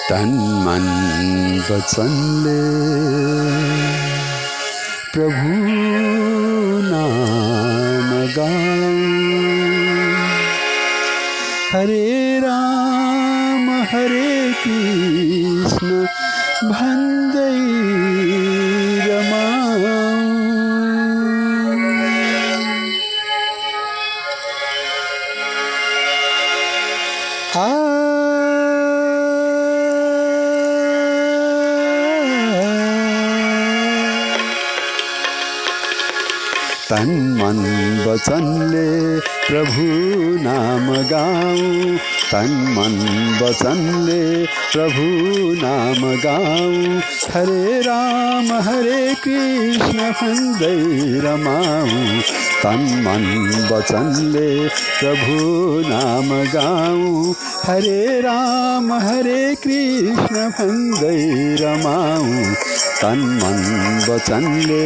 तन मन वचनले प्रभु नाम गाऊं। हरे राम हरे कृष्ण भन्दै रमाऊं। तन मन वचनले प्रभु नाम गाऊं। तन मन वचनले प्रभु नाम गाऊं। हरे राम हरे कृष्ण भन्दै रमाऊं। तन मन वचनले प्रभु नाम गाऊं। हरे राम हरे कृष्ण भन्दै रमाऊं। तन मन वचनले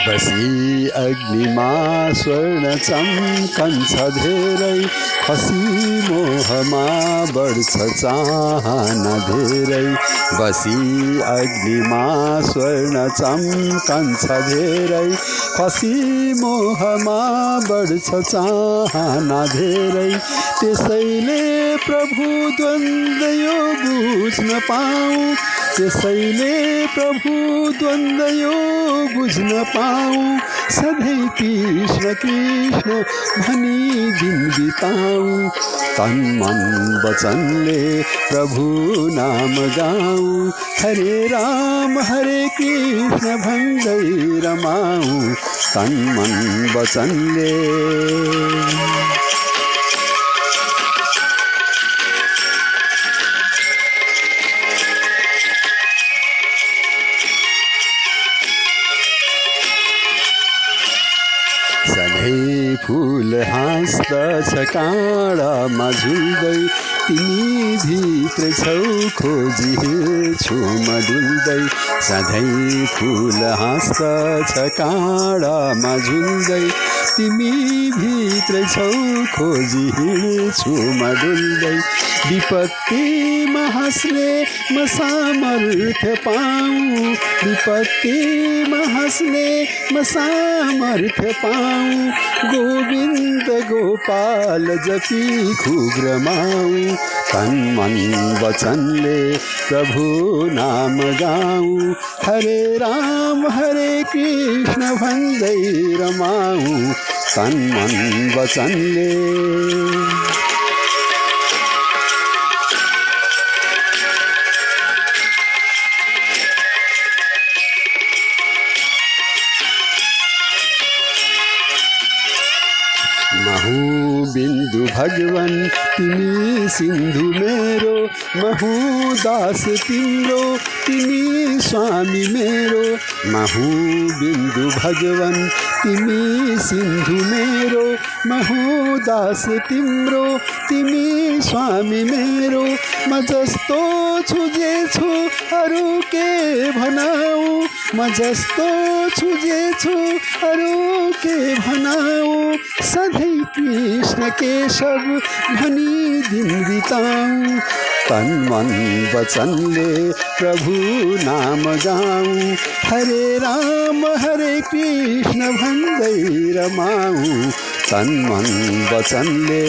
बसी अग्निमा स्वर्ण चम्कन्छ धेरै, खसी मोहमा बढ्छ चाहना धेरै। बसी अग्निमा स्वर्ण चम्कन्छ धेरै, खसी मोहमा बढ्छ चाहना धेरै। त्यसैले प्रभु द्वन्द्व यो बुझ्न पाऊँ। त्यसैले प्रभु द्वन्द्व यो बुझ्न पाऊँ। सधैँ कृष्ण कृष्ण भनी दिन बिताऊँ। तन मन वचनले प्रभु नाम गाऊँ। हरे राम हरे कृष्ण भन्दै रमाऊँ। तन मन वचनले सधैँ फूल हाँस्दछ काँडामा झुल्दै, तिमी भित्र छौ खोजी हिँड्छु म डुल्दै। सधैँ फूल हाँस्दछ काँडामा झुल्दै, तिमी भित्र छौ खोजी हिँड्छु म डुल्दै। विपत्तिमा हाँस्ने म सामर्थ्य पाऊँ। विपत्तिमा हाँस्ने म सामर्थ्य पाऊँ। गोविन्द गोपाल जपी खूब रमाऊँ। तन मन वचनले प्रभु नाम गाऊँ। हरे राम हरे कृष्ण भन्दै रमाऊँ। तन मन वचनले महु बिन्दु भगवन तिमी सिन्धु मेरो, महु दास तिम्रो तिमी स्वामी मेरो। महु बिन्दु भगवन तिमी सिन्धु मेरो, महु दास तिम्रो तिमी स्वामी मेरो। म जस्तो छु जे छु अरू के भनाऊँ। म जस्तो छु जे छु अरू के भनाऊँ। सधैँ कृष्ण केशव भनी दिन बिताऊँ। तन मन वचनले प्रभु नाम गाऊँ। हरे राम हरे कृष्ण भन्दै रमाऊँ। तन मन वचनले